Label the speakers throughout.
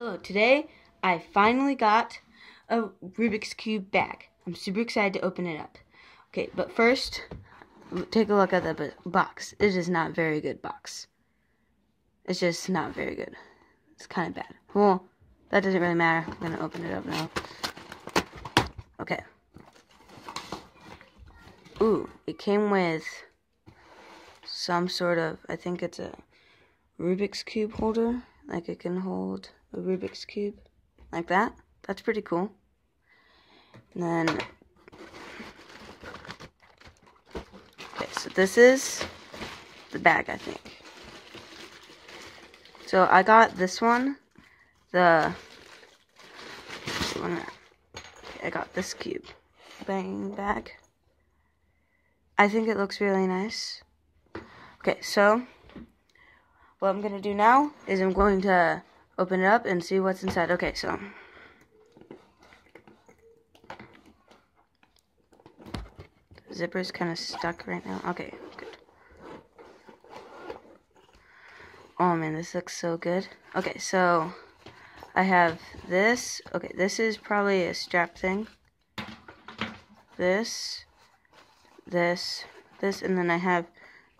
Speaker 1: Hello, today I finally got a Rubik's Cube bag. I'm super excited to open it up. Okay, but first, take a look at the box. It is not a very good box. It's just not very good. It's kind of bad. Well, that doesn't really matter. I'm going to open it up now. Okay. Ooh, it came with some sort of, I think it's a Rubik's Cube holder. Like it can hold a Rubik's Cube like that. That's pretty cool. And then, okay, so this is the bag, I think. So I got this one, I got this cube bang bag. I think it looks really nice. Okay, so what I'm going to do now is I'm going to open it up and see what's inside. Okay, so the zipper's kind of stuck right now. Okay, good. Oh man, this looks so good. Okay, so I have this. Okay, this is probably a strap thing. This, and then I have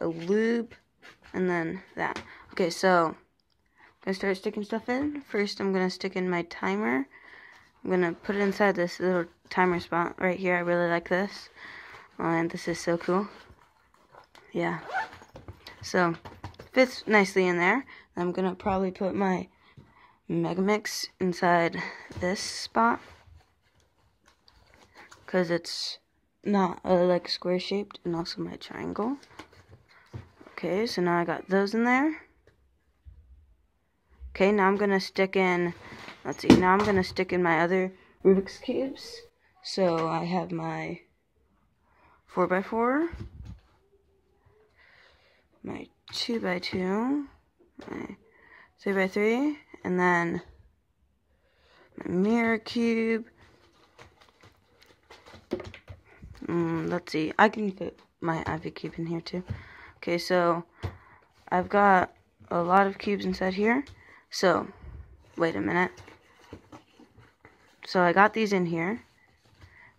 Speaker 1: a lube, and then that. Okay, so I'm gonna start sticking stuff in. First, I'm gonna stick in my timer. I'm gonna put it inside this little timer spot right here. I really like this. Oh, and this is so cool. Yeah. So, fits nicely in there. I'm gonna probably put my Megamix inside this spot, because it's not like square shaped, and also my triangle. Okay, so now I got those in there. Okay, now I'm gonna stick in, let's see, now I'm gonna stick in my other Rubik's Cubes. So I have my 4x4, my 2x2, my 3x3, and then my mirror cube. Let's see, I can put my Ivy cube in here too. Okay, so I've got a lot of cubes inside here. So, wait a minute. So I got these in here.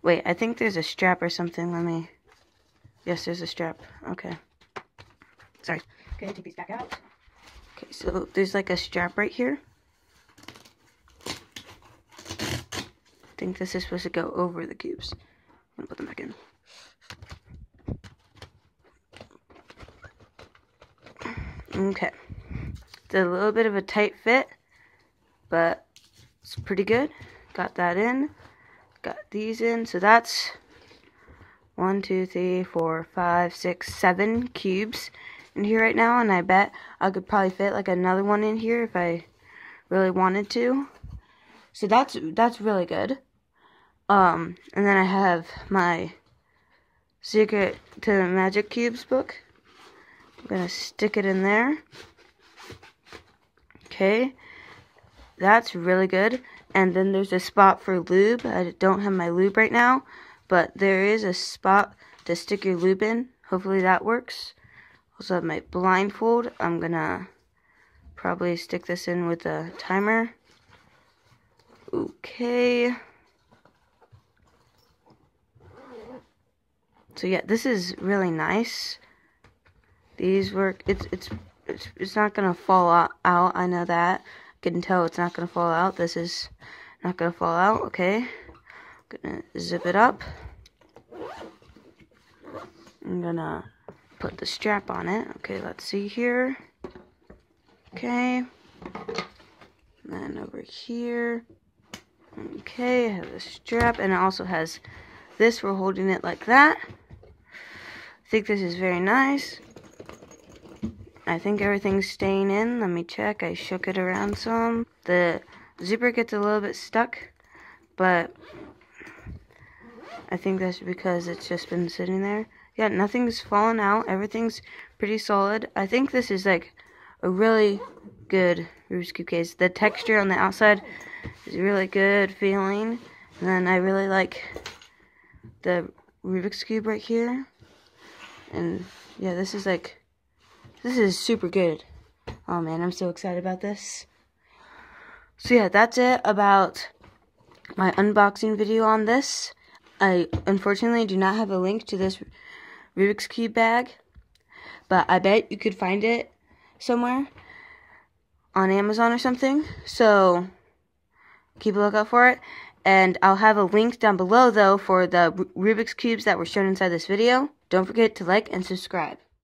Speaker 1: Wait, I think there's a strap or something. Yes, there's a strap. Okay. Sorry. Okay, take these back out. Okay, so there's like a strap right here. I think this is supposed to go over the cubes. I'm gonna put them back in. Okay. It's a little bit of a tight fit, but it's pretty good. Got that in. Got these in. So that's 1, 2, 3, 4, 5, 6, 7 cubes in here right now, and I bet I could probably fit like another one in here if I really wanted to. So that's really good. And then I have my Secret to Magic Cubes book. I'm gonna stick it in there. Okay, that's really good. And then there's a spot for lube. I don't have my lube right now, but there is a spot to stick your lube in. Hopefully that works. Also have my blindfold. I'm gonna probably stick this in with a timer. Okay. So yeah, this is really nice. These work. It's not gonna fall out. I know that. I can tell it's not gonna fall out. This is not gonna fall out. Okay. Gonna zip it up. I'm gonna put the strap on it. Okay, let's see here. Okay. And then over here. Okay, I have the strap, and it also has this for holding it like that. I think this is very nice. I think everything's staying in. Let me check. I shook it around some. The zipper gets a little bit stuck, but I think that's because it's just been sitting there. Yeah, nothing's fallen out. Everything's pretty solid. I think this is like a really good Rubik's Cube case. The texture on the outside is really good feeling. And then I really like the Rubik's Cube right here. And yeah, this is super good. Oh man, I'm so excited about this. So yeah, that's it about my unboxing video on this. I unfortunately do not have a link to this Rubik's Cube bag, but I bet you could find it somewhere on Amazon or something. So keep a lookout for it. And I'll have a link down below, though, for the Rubik's Cubes that were shown inside this video. Don't forget to like and subscribe.